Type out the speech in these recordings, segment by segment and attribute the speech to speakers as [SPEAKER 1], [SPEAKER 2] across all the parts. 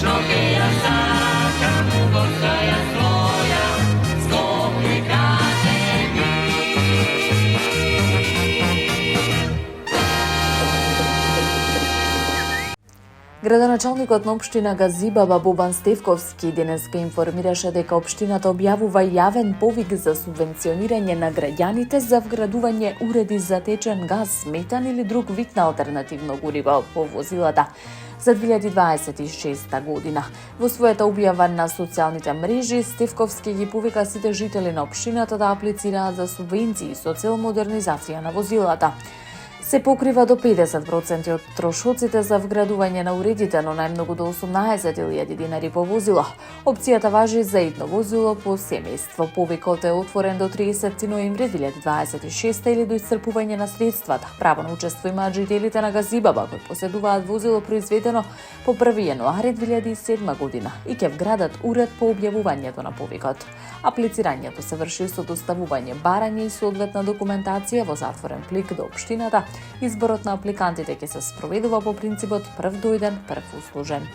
[SPEAKER 1] Вечно ќе ја сакам, убавка ја твоја, скопи кажи ми.
[SPEAKER 2] Градоначалникот на општина Газибаба Бобан Стевковски денеска информираше дека општината објавува јавен повик за субвенционирање на граѓаните за вградување уреди за течен газ, метан или друг вид на алтернативно гориво по возилата за 2026 година. Во својата објава на социјалните мрежи, Стевковски ги повика сите жители на општината да аплицираат за субвенции со цел модернизација на возилата. Се покрива до 50% од трошоците за вградување на уредите, но најмногу до 18.000 динари по возило. Опцијата важи за едно возило по семејство. Повикот е отворен до 30 ноември 2026 или до исцрпување на средствата. Право на учество имаат жителите на Газибаба кои поседуваат возило произведено по 1 јануари 2007 година и ќе вградат уред по објавувањето на повикот. Аплицирањето се врши со доставување барање и соодветна документација во затворен плик до општината. Изборот на апликантите ќе се спроведува по принципот прв дојден, прв услужен.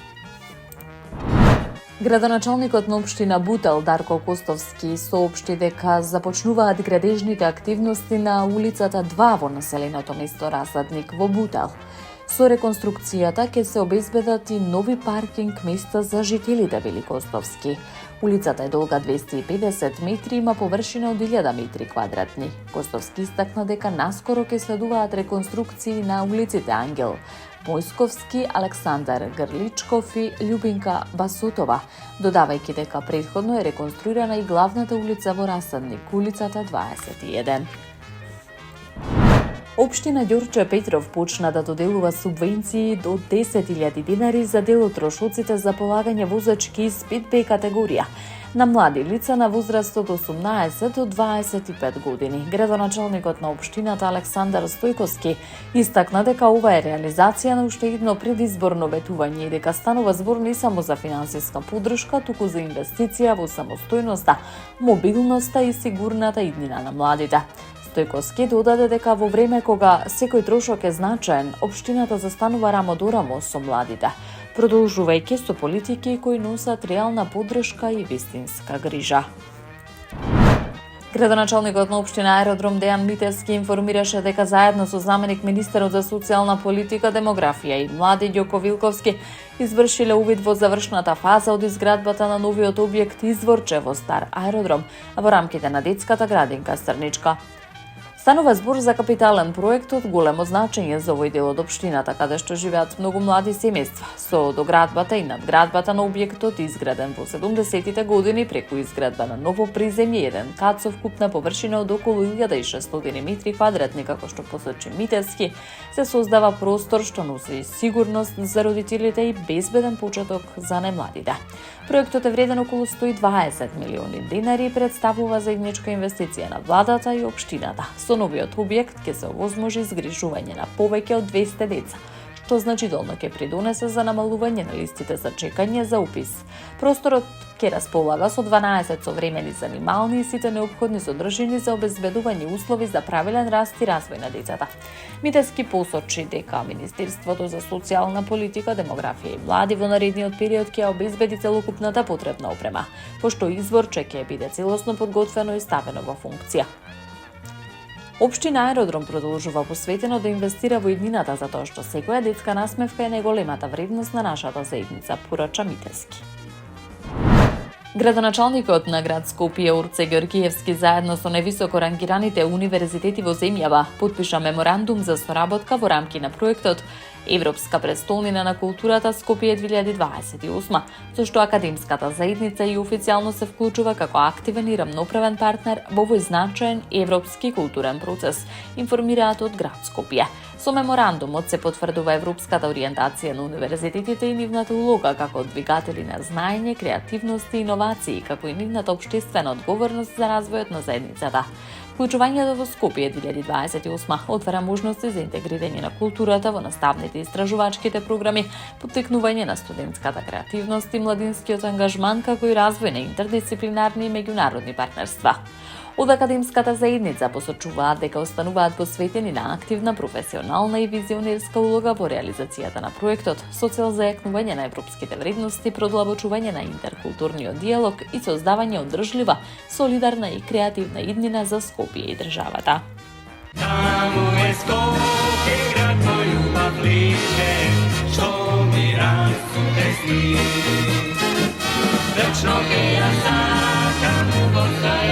[SPEAKER 2] Градоначалникот на општина Бутел Дарко Костовски соопшти дека започнуваат градежните активности на улицата 2 во населеното место Расадник во Бутел. Со реконструкцијата ќе се обезбедат и нови паркинг места за жителите, вели Костовски. Улицата е долга 250 метри и има површина од 1000 метри квадратни. Костовски истакна дека наскоро ќе следуваат реконструкции на улиците Ангел Мојсковски, Александар Грличков и Љубинка Басутова, додавајќи дека претходно е реконструирана и главната улица во Расадник, улицата 21. Општина Ѓорче Петров почна да доделува субвенции до 10.000 динари за дел од трошоците за полагање возачки испит Б категорија на млади лица на возраст од 18 до 25 години. Градоначалникот на општината Александар Стојковски истакна дека ова е реализација на уште едно предизборно ветување и дека станува збор не само за финансиска поддршка, туку за инвестиција во самостојноста, мобилноста и сигурната иднина на младите. Стојковски додаде дека во време кога секој трошок е значаен, општината застанува рамо до рамо со младите, продолжувајќи со политики кои носат реална поддршка и вистинска грижа. Градоначалникот на општина Аеродром Дејан Митевски информираше дека заедно со заменик министерот за социјална политика, демографија и млади Ѓоко Вилковски извршиле увид во завршната фаза од изградбата на новиот објект Изворче во Стар Аеродром во рамките на детската градинка Стрничка. Станува збор за капитален проект од големо значење за овој дел од општината, каде што живеат многу млади семејства. Со доградбата и надградбата на објектот, изграден во 70-тите години преку изградба на ново приземје, еден кат со вкупна површина од околу 1600 метри квадратни, како што посочи Митевски, се создава простор што носи сигурност за родителите и безбеден почеток за најмладите. Проектот е вреден околу 120 милиони динари и представува заедничка инвестиција на владата и општината. Со новиот објект ќе се овозможи изгрижување на повеќе од 200 деца, што значително ќе придонесе за намалување на листите за чекање за упис. Просторот ќе располага со 12 современи занимални и сите неопходни содржини за обезбедување услови за правилен раст и развој на децата. Митевски посочи дека Министерството за социјална политика, демографија и млади во наредниот период ќе обезбеди целокупната потребна опрема, пошто Изворче ќе биде целосно подготвено и ставено во функција. Општина Аеродром продолжува посветено да инвестира во иднината затоа што секоја детска насмевка е најголемата вредност на нашата заедница, порача Митевски. Градоначалникот на град Скопје Орце Ѓоргиевски заедно со највисоко рангираните универзитети во земјава потпиша меморандум за соработка во рамки на проектот Европска престолнина на културата Скопје 2028, со што академската заедница и официјално се вклучува како активен и рамноправен партнер во овој значаен европски културен процес, информираат од град Скопје. Со меморандумот се потврдува европската ориентација на универзитетите и нивната улога како двигатели на знаење, креативност и иновации, како и нивната општествена одговорност за развојот на заедницата. Вклучувањето во Скопје 2028 отвара можности за интегрирање на културата во наставните и истражувачките програми, поттикнување на студентската креативност и младинскиот ангажман, како и развој на интердисциплинарни и меѓународни партнерства. Од академската заедница посочуваат дека остануваат посветени на активна, професионална и визионерска улога во реализацијата на проектот со цел зајакнување на европските вредности, продлабочување на интеркултурниот диалог и создавање одржлива, солидарна и креативна иднина за Скопје и државата.
[SPEAKER 1] Таму е Скопје, град мој љубав лише, што ми расуте сни. Вечно ќе ја сакам во своја